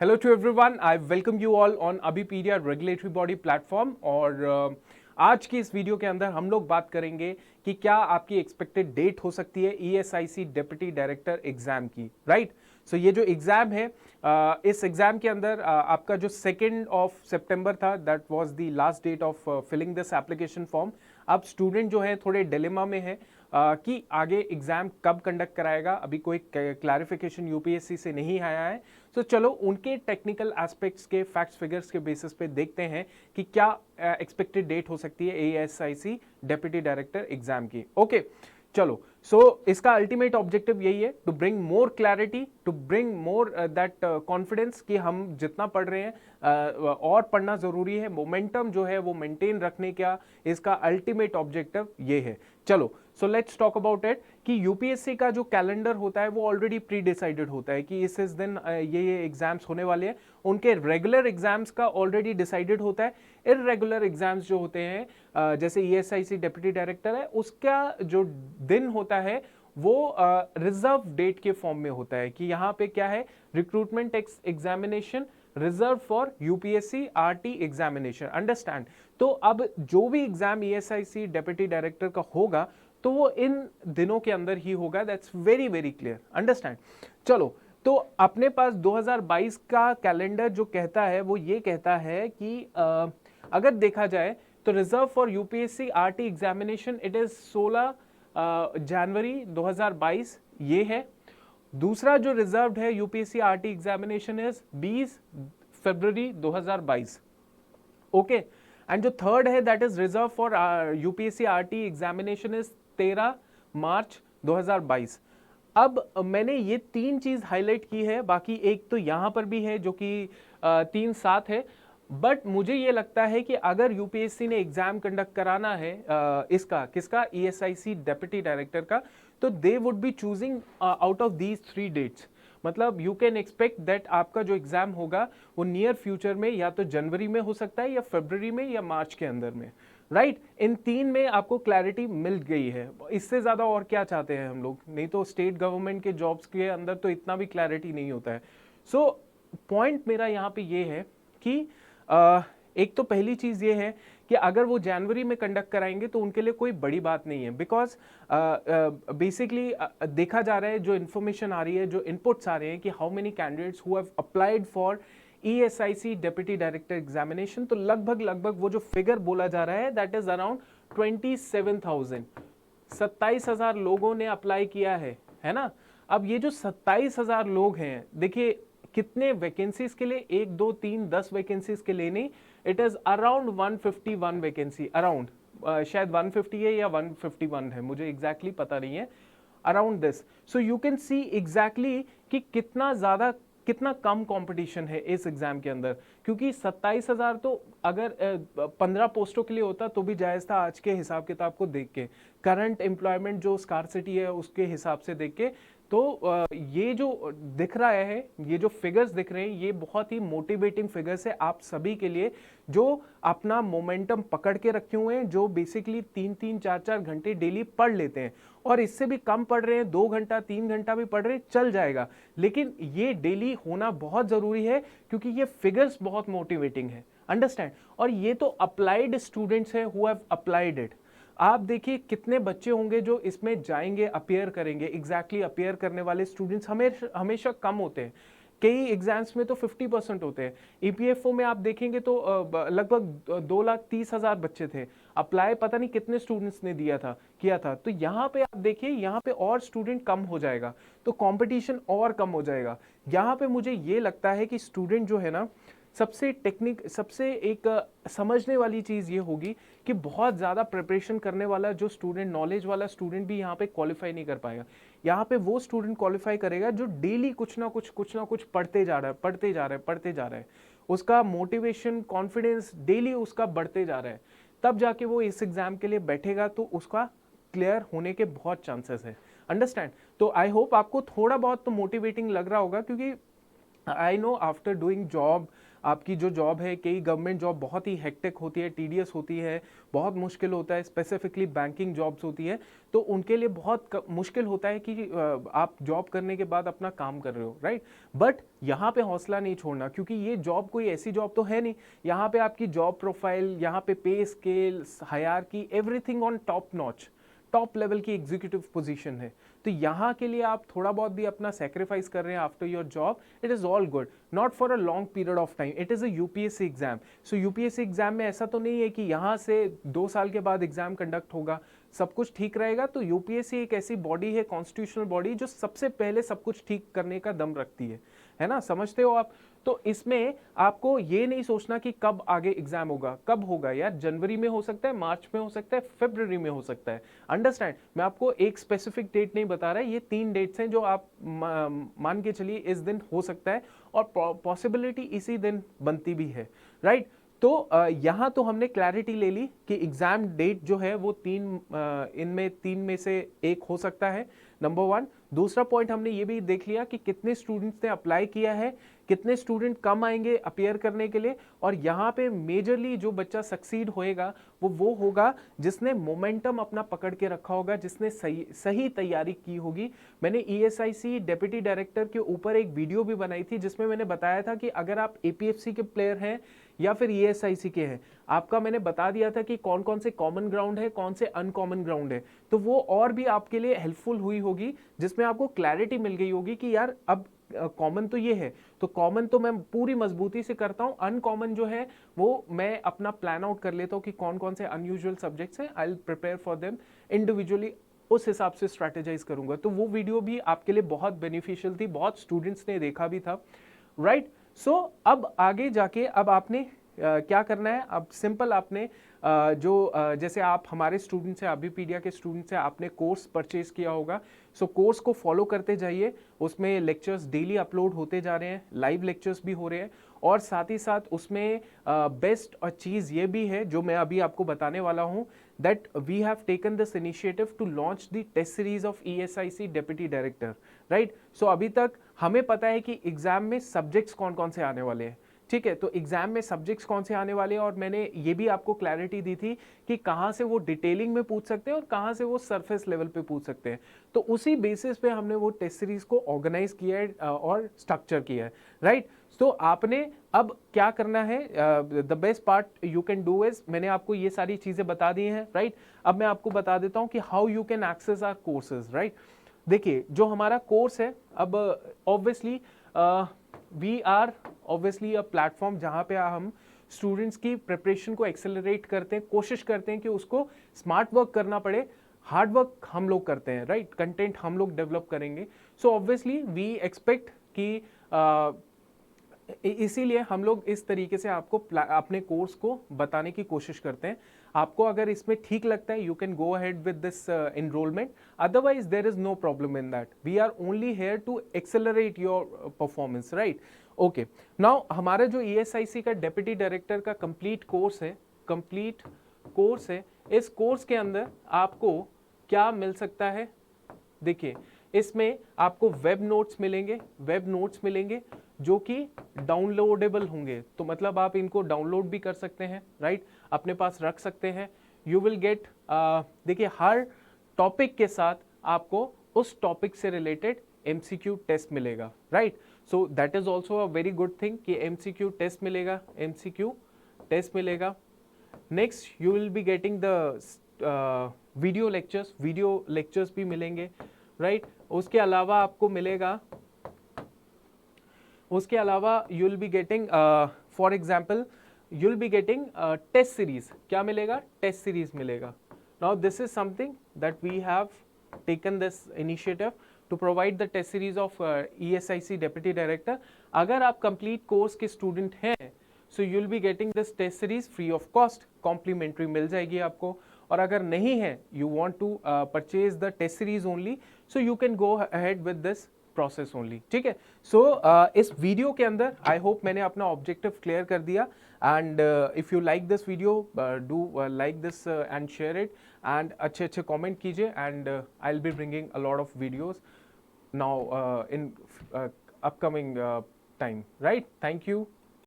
Hello to everyone. I welcome you all on Abhipedia Regulatory Body Platform और आज की इस वीडियो के अंदर हम लोग बात करेंगे कि क्या आपकी एक्सपेक्टेड डेट हो सकती है ESIC डेप्यूटी डायरेक्टर एग्जाम की, राइट? सो ये जो एग्जाम है इस एग्जाम के अंदर आपका जो 2 सितंबर था, that was the last date of filling this application form. अब स्टूडेंट जो है थोड़े डिलेमा में है कि आगे एग्जाम कब कंडक्ट कराएगा। अभी कोई क्लैरिफिकेशन यूपीएससी से नहीं आया है। तो चलो उनके टेक्निकल एस्पेक्ट्स के फैक्ट्स फिगर्स के बेसिस पे देखते हैं कि क्या एक्सपेक्टेड डेट हो सकती है एएसआईसी डेप्यूटी डायरेक्टर एग्जाम की। ओके चलो, सो इसका अल्टीमेट ऑब्जेक्टिव यही है, to bring more clarity, to bring more that confidence कि हम जितना पढ़ रहे हैं और पढ़ना जरूरी है, मोमेंटम जो है वो मेंटेन रखने का इसका अल्टीमेट ऑब्जेक्टिव ये है। चलो, so let's talk about it कि यूपीएससी का जो कैलेंडर होता है वो ऑलरेडी प्री डिसाइडेड होता है कि इस दिन ये एग्जाम्स होने वाले हैं। उनके रेगुलर एग्जाम्स का ऑलरेडी डिसाइडेड होता है। इररेगुलर एग्जाम्स जो होते हैं जैसे ईएसआईसी डेप्यूटी डायरेक्टर है, उसका जो दिन होता है वो रिजर्व डेट के फॉर्म में होता है कि यहाँ पे क्या है, recruitment examination reserve for UPSC RT examination. Understand? तो अब जो भी एग्जाम ईएसआईसी डेप्यूटी डायरेक्टर का होगा तो वो इन दिनों के अंदर ही होगा। That's very very clear. Understand? चलो, तो अपने पास 2022 का कैलेंडर जो कहता है वो ये कहता है कि अगर देखा जाए तो reserve for UPSC RT examination it is 16 जनवरी 2022 ये है। दूसरा जो रिजर्व्ड है UPSC RT examination is 20 February 2022। Okay, and जो थर्ड है that is reserve for UPSC RT examination is 13 मार्च 2022। अब मैंने ये 3 चीज हाईलाइट की है, बाकी एक तो यहां पर भी है जो कि 3-7 है। बट मुझे ये लगता है कि अगर यूपीएससी ने एग्जाम कंडक्ट कराना है इसका किसका, ईएसआईसी डेप्यूटी डायरेक्टर का, तो they would be choosing out of these 3 dates. मतलब यू कैन एक्सपेक्ट दैट आपका जो एग्जाम होगा वो नियर फ्यूचर में या तो जनवरी में हो सकता है या फरवरी में या मार्च के अंदर में, राइट? इन 3 में आपको क्लैरिटी मिल गई है। इससे ज्यादा और क्या चाहते हैं हम लोग? नहीं तो स्टेट गवर्नमेंट के जॉब्स के अंदर तो इतना भी क्लैरिटी नहीं होता है। सो पॉइंट मेरा यहाँ पे ये है कि एक तो पहली चीज ये है कि अगर वो जनवरी में कंडक्ट कराएंगे तो उनके लिए कोई बड़ी बात नहीं है, बिकॉज बेसिकली देखा जा रहा है, जो इन्फॉर्मेशन आ रही है, जो इनपुट्स आ रहे हैं कि how many candidates who have applied for ESIC deputy director examination, तो लगभग वो जो फिगर बोला जा रहा है दैट इज अराउंड 27,000। 27,000 लोगों ने अप्लाई किया है ना? अब ये जो 27,000 लोग हैं, देखिए कितने वैकेंसीज के लिए, 1 2 3 10 वैकेंसीज के लिए नहीं, it is around 151 vacancy, around शायद 150 है या 151 है, मुझे एग्जैक्टली पता नहीं है, around this. So you can see exactly कि कितना ज्यादा, कितना कम कंपटीशन है इस एग्जाम के अंदर, क्योंकि 27,000 तो अगर 15 पोस्टों के लिए होता तो भी जायज था आज के हिसाब किताब को देख के, करंट एम्प्लॉयमेंट जो स्कार्सिटी है उसके हिसाब से देख के। तो ये जो दिख रहा है, ये जो फिगर्स दिख रहे हैं, ये बहुत ही मोटिवेटिंग फिगर्स है आप सभी के लिए जो अपना मोमेंटम पकड़ के रखे हुए हैं, जो बेसिकली 3-3 4-4 घंटे डेली पढ़ लेते हैं, और इससे भी कम पढ़ रहे हैं, 2 घंटा 3 घंटा भी पढ़ रहे हैं, चल जाएगा, लेकिन ये डेली होना बहुत जरूरी है क्योंकि ये फिगर्स बहुत मोटिवेटिंग है। अंडरस्टैंड? और ये तो अप्लाइड स्टूडेंट्स हैं हु हैव अप्लाइड इट। आप देखिए कितने बच्चे होंगे जो इसमें जाएंगे, अपियर करेंगे। एग्जैक्टली अपियर करने वाले स्टूडेंट्स हमेशा कम होते हैं, कई एग्जाम्स में तो 50% होते हैं। ईपीएफओ में आप देखेंगे तो लगभग 2,30,000 बच्चे थे अप्लाई, पता नहीं कितने स्टूडेंट्स ने किया था। तो यहाँ पे आप देखिए, यहाँ पे और स्टूडेंट कम हो जाएगा तो कंपटीशन और कम हो जाएगा। यहाँ पे मुझे ये लगता है कि स्टूडेंट जो है ना, सबसे एक समझने वाली चीज ये होगी कि बहुत ज्यादा प्रिपरेशन करने वाला जो स्टूडेंट, नॉलेज वाला स्टूडेंट भी यहाँ पे क्वालिफाई नहीं कर पाएगा। यहाँ पे वो स्टूडेंट क्वालिफाई करेगा जो डेली कुछ ना कुछ पढ़ते जा रहा है, उसका मोटिवेशन, कॉन्फिडेंस डेली उसका बढ़ते जा रहा है, तब जाके वो इस एग्जाम के लिए बैठेगा तो उसका क्लियर होने के बहुत चांसेस है। अंडरस्टैंड? तो आई होप आपको थोड़ा बहुत तो मोटिवेटिंग लग रहा होगा, क्योंकि I know after doing job, आपकी जो जॉब है, कई गवर्नमेंट जॉब बहुत ही हेक्टिक होती है, टीडियस होती है, बहुत मुश्किल होता है, स्पेसिफिकली बैंकिंग जॉब्स होती है, तो उनके लिए बहुत मुश्किल होता है कि आप जॉब करने के बाद अपना काम कर रहे हो, राइट। बट यहाँ पे हौसला नहीं छोड़ना, क्योंकि ये जॉब कोई ऐसी जॉब तो है नहीं, यहाँ पे आपकी जॉब प्रोफाइल, यहाँ पे पे scale, hierarchy, everything on top notch, top level की एग्जीक्यूटिव पोजीशन है। तो यहाँ के लिए आप थोड़ा बहुत भी अपना सेक्रीफाइस कर रहे हैं after your job, it is all good, not for a long period of time, it is a UPSC exam. So UPSC exam में ऐसा तो नहीं है कि यहाँ से 2 साल के बाद एग्जाम कंडक्ट होगा, सब कुछ ठीक रहेगा। तो यूपीएससी एक ऐसी बॉडी है, कॉन्स्टिट्यूशनल बॉडी, जो सबसे पहले सब कुछ ठीक करने का दम रखती है ना, समझते हो आप। तो इसमें आपको ये नहीं सोचना कि कब आगे एग्जाम होगा, कब होगा यार, जनवरी में हो सकता है, मार्च में हो सकता है, फरवरी में हो सकता है, अंडरस्टैंड। मैं आपको एक स्पेसिफिक डेट नहीं बता रहा है, ये 3 डेट्स हैं जो आप मान के चलिए इस दिन हो सकता है, और पॉसिबिलिटी इसी दिन बनती भी है, राइट। तो यहाँ तो हमने क्लैरिटी ले ली कि एग्जाम डेट जो है वो इनमें 3 में से एक हो सकता है, नंबर 1। दूसरा पॉइंट हमने ये भी देख लिया कि कितने स्टूडेंट्स ने अप्लाई किया है, कितने स्टूडेंट कम आएंगे अपियर करने के लिए, और यहाँ पे मेजरली जो बच्चा सक्सीड होएगा वो होगा जिसने मोमेंटम अपना पकड़ के रखा होगा, जिसने सही तैयारी की होगी। मैंने ESIC डेप्यूटी डायरेक्टर के ऊपर एक वीडियो भी बनाई थी, जिसमें मैंने बताया था कि अगर आप APFC के प्लेयर हैं या फिर ESIC के हैं, आपका मैंने बता दिया था कि कौन कौन से कॉमन ग्राउंड है, कौन से अनकॉमन ग्राउंड है, तो वो और भी आपके लिए हेल्पफुल हुई होगी, जिसमें आपको क्लैरिटी मिल गई होगी कि यार अब कॉमन तो ये है, तो कॉमन तो मैं पूरी मजबूती से करता हूं, अनकॉमन जो है वो मैं अपना प्लान आउट कर लेता हूं कि कौन कौन से अनयूजुअल सब्जेक्ट्स हैं, I will prepare for them individually, उस हिसाब से स्ट्रैटेजाइज करूंगा। तो वो वीडियो भी आपके लिए बहुत बेनिफिशियल थी, बहुत स्टूडेंट्स ने देखा भी था, राइट। सो अब आगे जाके अब आपने क्या करना है, अब सिंपल आपने जैसे आप हमारे स्टूडेंट्स हैं, अबीपीडिया के स्टूडेंट्स हैं, आपने कोर्स परचेज किया होगा, सो कोर्स को फॉलो करते जाइए, उसमें लेक्चर्स डेली अपलोड होते जा रहे हैं, लाइव लेक्चर्स भी हो रहे हैं, और साथ ही साथ उसमें बेस्ट और चीज़ ये भी है जो मैं अभी आपको बताने वाला हूँ, that we have taken this initiative to launch the test series of ESIC Deputy Director, right? So अभी तक हमें पता है कि एग्जाम में सब्जेक्ट्स कौन कौन से आने वाले हैं, ठीक है, तो एग्जाम में सब्जेक्ट्स कौन से आने वाले हैं, और मैंने ये भी आपको क्लैरिटी दी थी कि कहाँ से वो डिटेलिंग में पूछ सकते हैं और कहाँ से वो सरफेस लेवल पे पूछ सकते हैं। तो उसी बेसिस पे हमने वो टेस्ट सीरीज को ऑर्गेनाइज किया है और स्ट्रक्चर किया है, राइट। तो आपने अब क्या करना है, the best part you can do is, मैंने आपको ये सारी चीजें बता दी हैं, राइट। अब मैं आपको बता देता हूँ कि how you can access our courses, right. देखिए जो हमारा कोर्स है, अब obviously we are obviously a platform जहाँ पे हम स्टूडेंट्स की प्रिपरेशन को एक्सेलरेट करते हैं, कोशिश करते हैं कि उसको स्मार्ट वर्क करना पड़े, हार्ड वर्क हम लोग करते हैं, राइट, कंटेंट हम लोग डेवलप करेंगे। सो ऑब्वियसली वी एक्सपेक्ट कि इसीलिए हम लोग इस तरीके से आपको अपने कोर्स को बताने की कोशिश करते हैं। आपको अगर इसमें ठीक लगता है, you can go ahead with this enrollment, otherwise there is no problem in that, we are only here to accelerate your performance, right. Okay, now हमारा जो ESIC का डेप्यूटी डायरेक्टर का कंप्लीट कोर्स है, इस कोर्स के अंदर आपको क्या मिल सकता है, देखिए इसमें आपको वेब नोट्स मिलेंगे जो कि डाउनलोडेबल होंगे, तो मतलब आप इनको डाउनलोड भी कर सकते हैं, राइट, अपने पास रख सकते हैं। यू विल गेट, देखिए हर टॉपिक के साथ आपको उस टॉपिक से रिलेटेड MCQ टेस्ट मिलेगा, राइट। So that is also a very good thing कि MCQ टेस्ट मिलेगा। Next you will be getting the video lectures भी मिलेंगे, राइट। उसके अलावा आपको मिलेगा, उसके अलावा you will be getting for example you will be getting test series, क्या मिलेगा, टेस्ट सीरीज मिलेगा। Now this is something that we have taken this initiative to provide the test series of ESIC deputy director. अगर आप complete course के student हैं, so you will be getting this test series free of cost, complimentary मिल जाएगी आपको। और अगर नहीं है, you want to purchase the test series only, so you can go ahead with this process only, ठीक है। सो इस वीडियो के अंदर आई होप मैंने अपना ऑब्जेक्टिव क्लियर कर दिया, and if you like this video do like this and share it, and अच्छे कमेंट कीजिए, and I will be bringing a lot of videos now in upcoming time, right. Thank you.